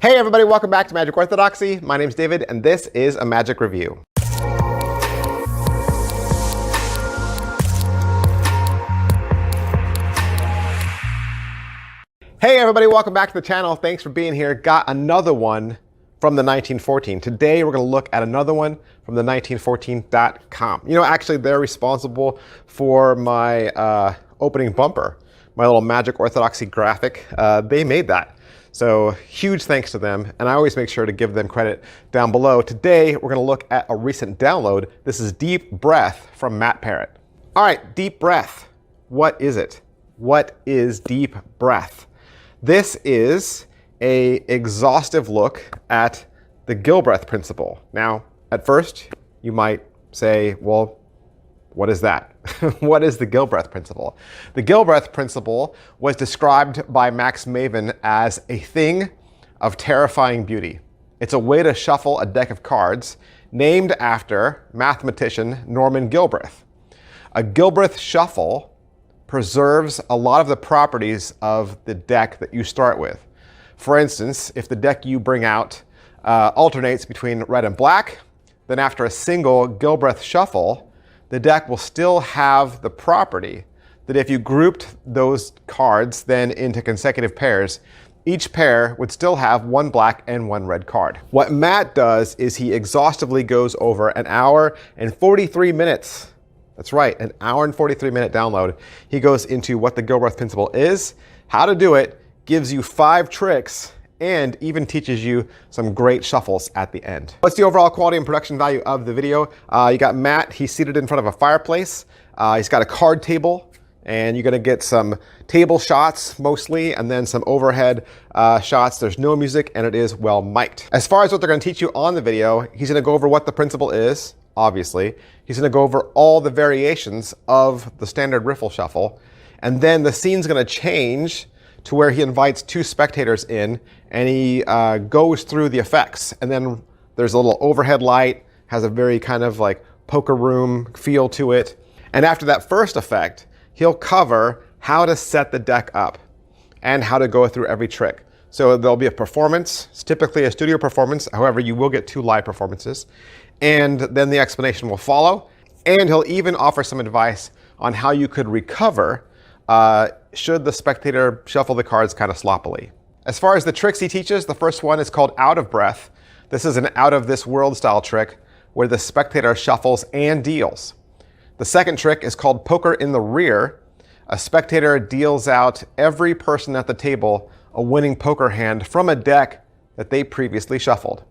Hey everybody, welcome back to Magic Orthodoxy. My name's David, and this is a Magic Review. Hey everybody, welcome back to the channel. Thanks for being here. Got another one from the 1914. Today we're going to look at another one from the 1914.com. You know, actually they're responsible for my opening bumper, my little Magic Orthodoxy graphic. They made that. So huge thanks to them, and I always make sure to give them credit down below. Today we're going to look at a recent download. This is Deep Breath from Matt Parrott. All right, Deep Breath. What is it? What is Deep Breath? This is an exhaustive look at the Gilbreath Principle. Now, at first, you might say, well, what is that? What is the Gilbreath Principle? The Gilbreath Principle was described by Max Maven as a thing of terrifying beauty. It's a way to shuffle a deck of cards named after mathematician Norman Gilbreath. A Gilbreath shuffle preserves a lot of the properties of the deck that you start with. For instance, if the deck you bring out alternates between red and black, then after a single Gilbreath shuffle, the deck will still have the property that if you grouped those cards then into consecutive pairs, each pair would still have one black and one red card. What Matt does is he exhaustively goes over an hour and 43 minutes. That's right, an hour and 43-minute download. He goes into what the Gilbreath Principle is, how to do it, gives you 5 tricks, and even teaches you some great shuffles at the end. What's the overall quality and production value of the video? You got Matt, he's seated in front of a fireplace. He's got a card table, and you're gonna get some table shots mostly, and then some overhead shots. There's no music, and it is well mic'd. As far as what they're gonna teach you on the video, he's gonna go over what the principle is, obviously. He's gonna go over all the variations of the standard riffle shuffle, and then the scene's gonna change to where he invites 2 spectators in, and he goes through the effects. And then there's a little overhead light, has a very kind of like poker room feel to it. And after that first effect, he'll cover how to set the deck up and how to go through every trick. So there'll be a performance. It's typically a studio performance. However, you will get 2 live performances. And then the explanation will follow. And he'll even offer some advice on how you could recover should the spectator shuffle the cards kind of sloppily. As far as the tricks he teaches, the first one is called Out of Breath. This is an out of this world style trick where the spectator shuffles and deals. The second trick is called Poker in the Rear. A spectator deals out every person at the table a winning poker hand from a deck that they previously shuffled.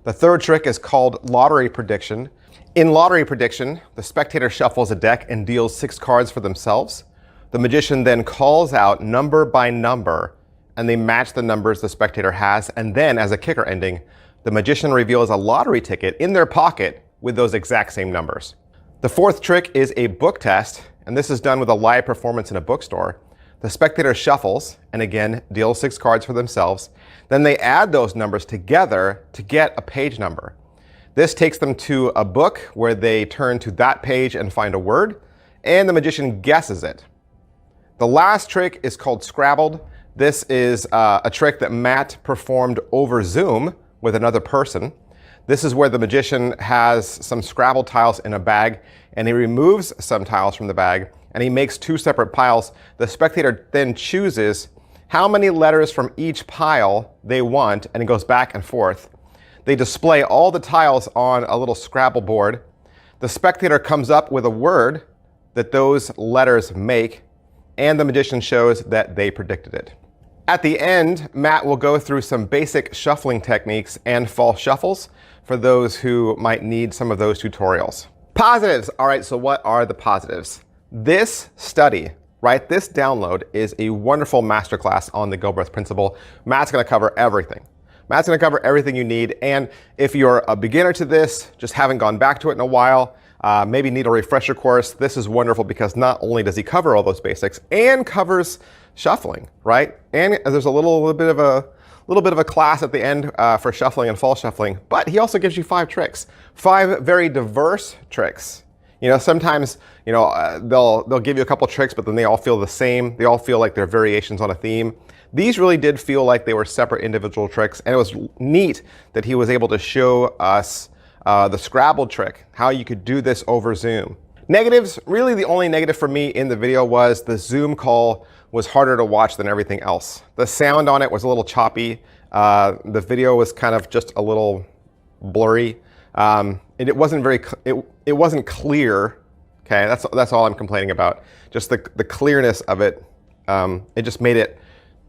The third trick is called Lottery Prediction. In Lottery Prediction, the spectator shuffles a deck and deals 6 cards for themselves. The magician then calls out number by number, and they match the numbers the spectator has, and then as a kicker ending, the magician reveals a lottery ticket in their pocket with those exact same numbers. The fourth trick is a book test, and this is done with a live performance in a bookstore. The spectator shuffles, and again, deals 6 cards for themselves. Then they add those numbers together to get a page number. This takes them to a book where they turn to that page and find a word, and the magician guesses it. The last trick is called Scrabbled. This is a trick that Matt performed over Zoom with another person. This is where the magician has some Scrabble tiles in a bag, and he removes some tiles from the bag, and he makes 2 separate piles. The spectator then chooses how many letters from each pile they want, and it goes back and forth. They display all the tiles on a little Scrabble board. The spectator comes up with a word that those letters make, and the magician shows that they predicted it. At the end, Matt will go through some basic shuffling techniques and false shuffles for those who might need some of those tutorials. Positives. All right, so what are the positives? This study, right, this download is a wonderful masterclass on the Gilbreath Principle. Matt's gonna cover everything. Matt's gonna cover everything you need, and if you're a beginner to this, just haven't gone back to it in a while, maybe need a refresher course, this is wonderful because not only does he cover all those basics and covers shuffling, right? And there's a little bit of a class at the end for shuffling and false shuffling, but he also gives you 5 tricks, 5 very diverse tricks. You know, sometimes, they'll give you a couple tricks, but then they all feel the same. They all feel like they're variations on a theme. These really did feel like they were separate individual tricks, and it was neat that he was able to show us the Scrabble trick, how you could do this over Zoom. Negatives, really the only negative for me in the video was the Zoom call was harder to watch than everything else. The sound on it was a little choppy. The video was kind of just a little blurry. It wasn't very, it wasn't clear. Okay, that's all I'm complaining about. Just the clearness of it. It just made it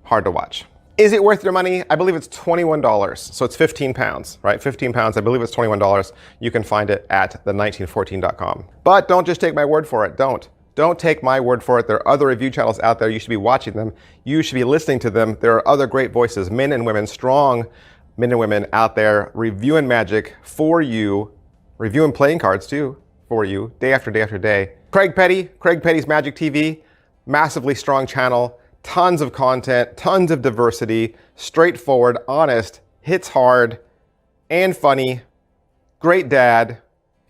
hard to watch. Is it worth your money? I believe it's $21. So it's 15 pounds, right? 15 pounds, I believe it's $21. You can find it at the1914.com. But don't just take my word for it. Don't take my word for it. There are other review channels out there. You should be watching them. You should be listening to them. There are other great voices, men and women, strong men and women out there reviewing magic for you, reviewing playing cards too for you, day after day after day. Craig Petty's Magic TV, massively strong channel. Tons of content, tons of diversity, straightforward, honest, hits hard, and funny. Great dad.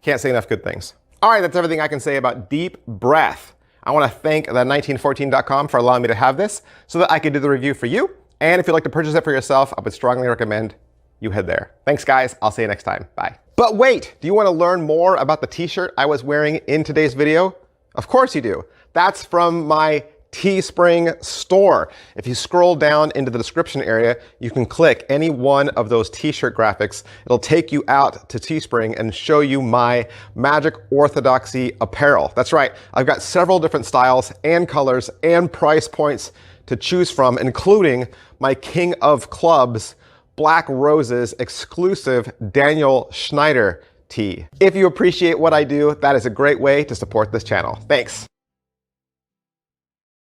Can't say enough good things. All right, that's everything I can say about Deep Breath. I want to thank the1914.com for allowing me to have this so that I could do the review for you. And if you'd like to purchase it for yourself, I would strongly recommend you head there. Thanks, guys. I'll see you next time. Bye. But wait, do you want to learn more about the t-shirt I was wearing in today's video? Of course you do. That's from my Teespring store. If you scroll down into the description area, you can click any one of those t-shirt graphics. It'll take you out to Teespring and show you my Magic Orthodoxy apparel. That's right, I've got several different styles and colors and price points to choose from, including my King of Clubs Black Roses exclusive Daniel Schneider tee. If you appreciate what I do, that is a great way to support this channel. Thanks.